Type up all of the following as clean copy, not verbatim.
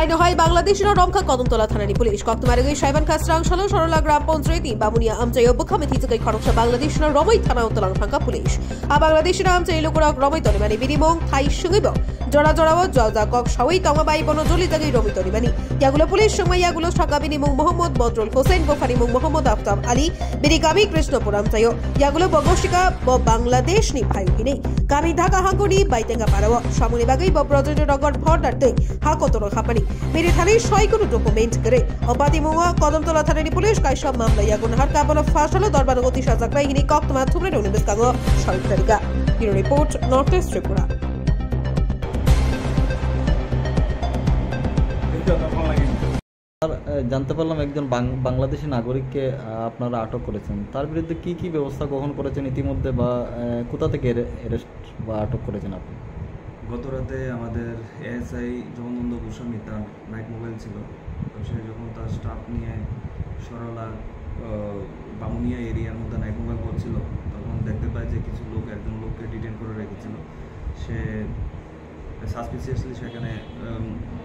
হাইনহাই বাংলাদেশের রমখা কদমতলা থানানি পুলিশ কক্তমারগৈ সাইবান খাস্রাংশাল সরলা গ্রাম পঞ্চায়েত বামুনিয়া আমচাই অবখামেথি থেকে খরকসা বাংলাদেশের রমৈ থানা অন্তলাং থাকা পুলিশ বাংলাদেশের আমচাই লোকরক রমৈ তনিমানি বিনিমং থাই সঙ্গিব জড়া জড়াও জলজা কক সবাই তমাবাই বন জলি জাগি রমৈ তনিমানি ইয়াগুলো পুলিশ সময় ইয়াগুলো সাকা বিনিমং মোহাম্মদ বদরুল হোসেন গোফানিমং মোহাম্মদ আফতাব আলী বিরিকামি কৃষ্ণপুর আমচাই ইয়াগুলো বগশিকা বাংলাদেশ নি ভাইহিনে কামি ঢাকা হাঙ্গুনি বাইতেঙ্গা পারাও সামনে বাগৈ বপ্রজের রগর ভরদারতে হাকতর খাপানি মেরে থানায় 6 কোনো ডকুমেন্ট করে অপাতি মুঙা কদমতলা থানানি পুলিশ কাইসা মামলা ইয়াগুন হার কাবল ফাশালো দরবার গতি সাজাকলাই হিনি কক্তমা থুমরে রনিবেস কাঙ্গ সরকারিকা hero report north east Tripura জানতে পারলাম একজন বাংলাদেশি নাগরিককে আপনারা আটক করেছেন, তার বিরুদ্ধে কি কি ব্যবস্থা গ্রহণ করেছেন ইতিমধ্যে বা কোথা থেকে অ্যারেস্ট বা আটক করেছেন আপনি? গত রাতে আমাদের এএসআই জগনন্দ গোস্বামী তার নাইট মোবাইল ছিল, তো সে যখন তার স্টাফ নিয়ে সরলা বামুনিয়া এরিয়ার মধ্যে নাইট মোবাইল করছিল তখন দেখতে পায় যে কিছু লোক একজন লোককে ডিটেন করে রেখেছিল। সে সাসপিসিয়াসলি সেখানে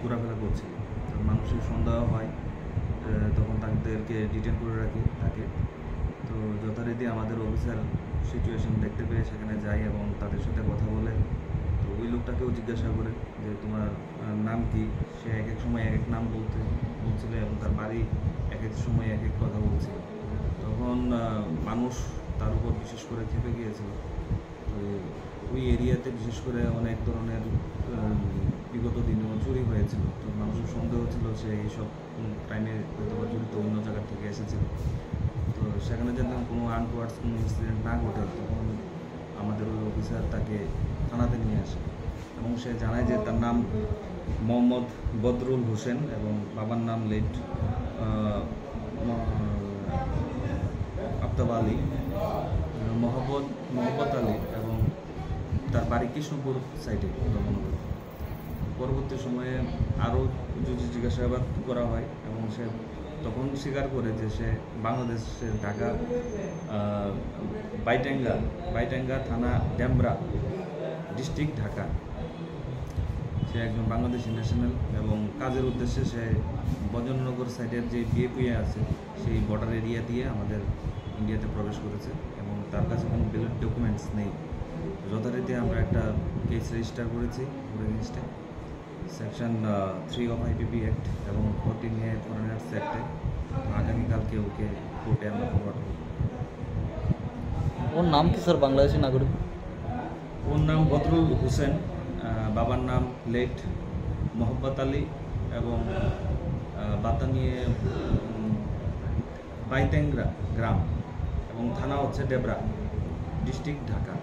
ঘোরাফেরা করছিল। মানুষের সন্দেহ হয়, তখন তাদেরকে ডিটেন করে রাখি তাকে। তো যথারীতি আমাদের অফিসার সিচুয়েশন দেখতে পেয়ে সেখানে যাই এবং তাদের সাথে কথা বলে তো ওই লোকটাকেও জিজ্ঞাসা করে যে তোমার নাম কি। সে এক এক সময় এক এক নাম বলছিল এবং তার বাড়ি এক এক সময় এক এক কথা বলছিল। তখন মানুষ তার উপর বিশেষ করে খেপে গিয়েছিল। তো ওই এরিয়াতে বিশেষ করে অনেক ধরনের বিগত দিনেও চুরি হয়েছিল, তো মানুষের সন্দেহ ছিল সে এইসব ক্রাইমে হয়তো জড়িত অন্য জায়গা থেকে এসেছিল। তো সেখানে যেন কোনো আনওয়ার্ডস কোনো ইনসিডেন্ট না ঘটে তখন আমাদের ওই অফিসার তাকে থানাতে নিয়ে আসে এবং সে জানায় যে তার নাম মোহাম্মদ বদরুল হোসেন এবং বাবার নাম লেট আফতাব আলী, মোহাম্মদ আলী এবং তার বাড়ি কৃষ্ণপুর সাইডে দমনগর। পরবর্তী সময়ে আরও জিজ্ঞাসাবাদ করা হয় এবং সে তখন স্বীকার করে যে সে বাংলাদেশের ঢাকা বাইটাঙ্গা থানা ডেমরা ডিস্ট্রিক্ট ঢাকা। সে একজন বাংলাদেশি ন্যাশনাল এবং কাজের উদ্দেশ্যে সে বজননগর সাইডের যে বিএপিএ আছে সেই বর্ডার এরিয়া দিয়ে আমাদের ইন্ডিয়াতে প্রবেশ করেছে এবং তার কাছে কোনো ভ্যালিড ডকুমেন্টস নেই। যথারীতি আমরা একটা কেস রেজিস্টার করেছি এগেইনস্টে সেকশন 3 অফ আইপিপি অ্যাক্ট এবং 14A ফরেনার্স অ্যাক্টে। আগামীকালকে ওকে কোর্টে আমরা ফরওয়ার্ড করব। ওর নাম কি স্যার বাংলাদেশি নাগরিক? ওর নাম বদরুল হোসেন, বাবার নাম লেট মোহাম্মদ আলী এবং বাতানিয়ে বাইতেঙ্গা গ্রাম এবং থানা হচ্ছে ডেবরা ডিস্ট্রিক্ট ঢাকা।